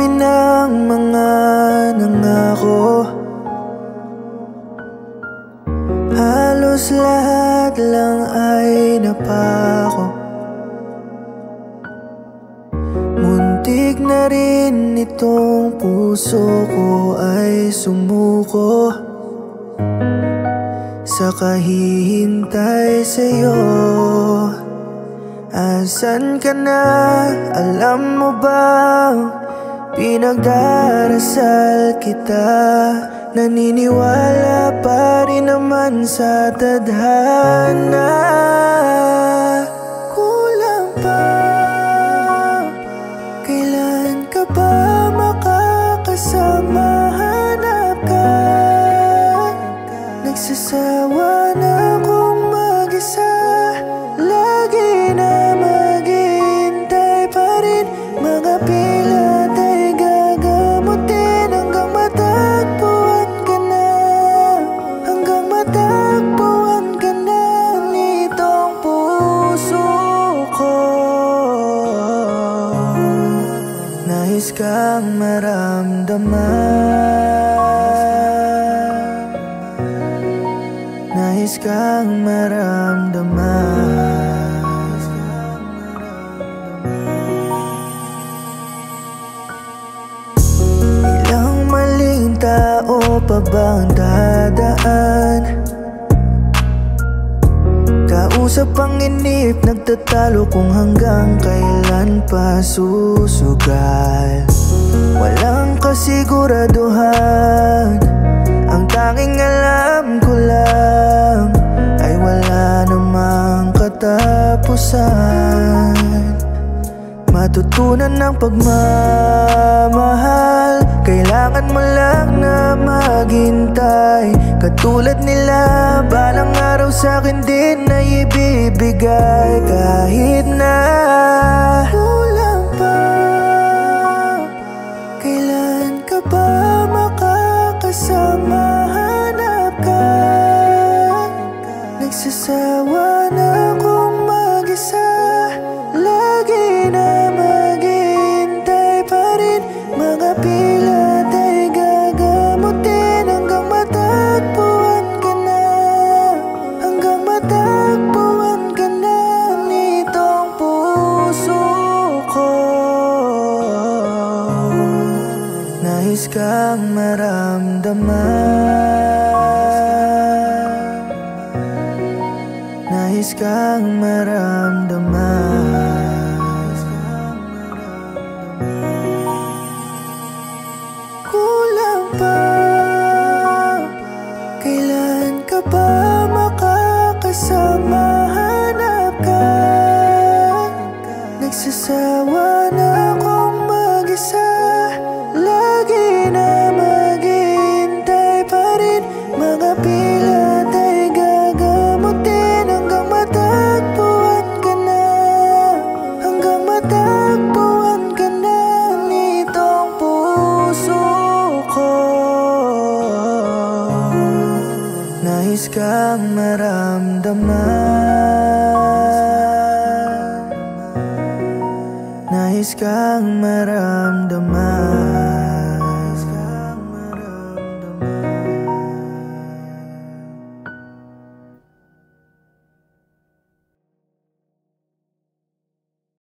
akin ang mga nangako. Halos lahat lang ay napako. Muntik na rin itong puso ko ay sumuko sa kahihintay sa'yo. Asan ka na? Alam mo bang pinagdarasal kita? Naniniwala pa rin naman sa tadhana. Kulang pa, kailan ka ba makakasama? Hanap ka, nagsasawa na akong mag-isa. Lagi na maghihintay pa rin, mga pilat ay gagamutin hanggang matagpuan ka na. Hanggang matagpuan ka na nitong puso ko. Nais kang maramdaman, nais kang maramdaman. Ilang maling tao pa bang dadaan? Kausap ang inip, nagtatalo kung hanggang kailan pa susugal. Walang kasiguraduhan, ang tanging alam ko lang ay wala namang katapusan. Matutunan ng pagmamahal, kailangan mo lang na maghintay. Katulad nila, balang araw sa'kin din ay ibibigay. Kahit na kulang pa, kailan ka ba makakasama? Hanap ka, nagsasawa na akong mag-isa. Lagi na maghihintay pa rin, mga pilat ay gagamutin hanggang matagpuan ka na. Hanggang matagpuan ka na nitong puso ko. Nais kang maramdaman, nais kang maramdaman. Kulang pa, kailan ka ba makakasama? Hanap ka, nagsasawa na akong mag-isa. Lagi na maghihintay pa rin, mga pilat ay gagamutin hanggang matagpuan ka na. Hanggang matagpuan ka na nitong puso ko. Nais kang maramdaman, nais kang maramdaman.